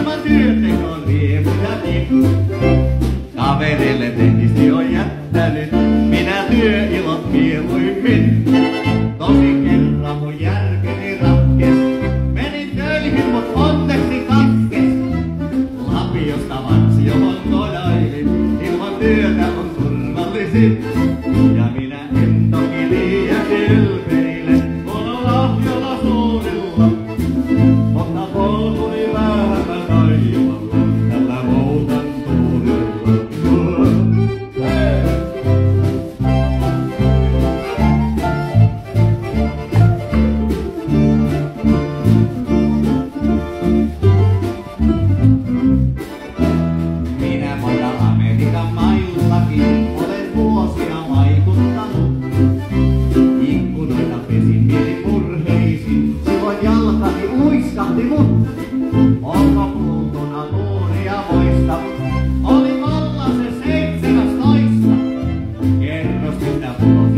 ilman työtekoon riemujakin. Kaverille teksti on jättänyt, minä työilot mieluimmin. Tosi kerran mun järkeni ratkes, menin töihin mut onneksi katkes. Lapiosta varsioon nojailin, ilman työtä on turvallisin. Ja minä en toki liian ylpeile, kun lahjolla suunnilla. Mutta polkuni vähällä taivalla, tällä moutan tuulilla. Minä monta Amerikan maillakin olen vuosia vaikuttanut. Ikkunoita pesin mielipurheisin, silloin jalkani uiskahti mut. Onko puutuna muuria muista? Oli valla se 17. Kerro sitä puhut.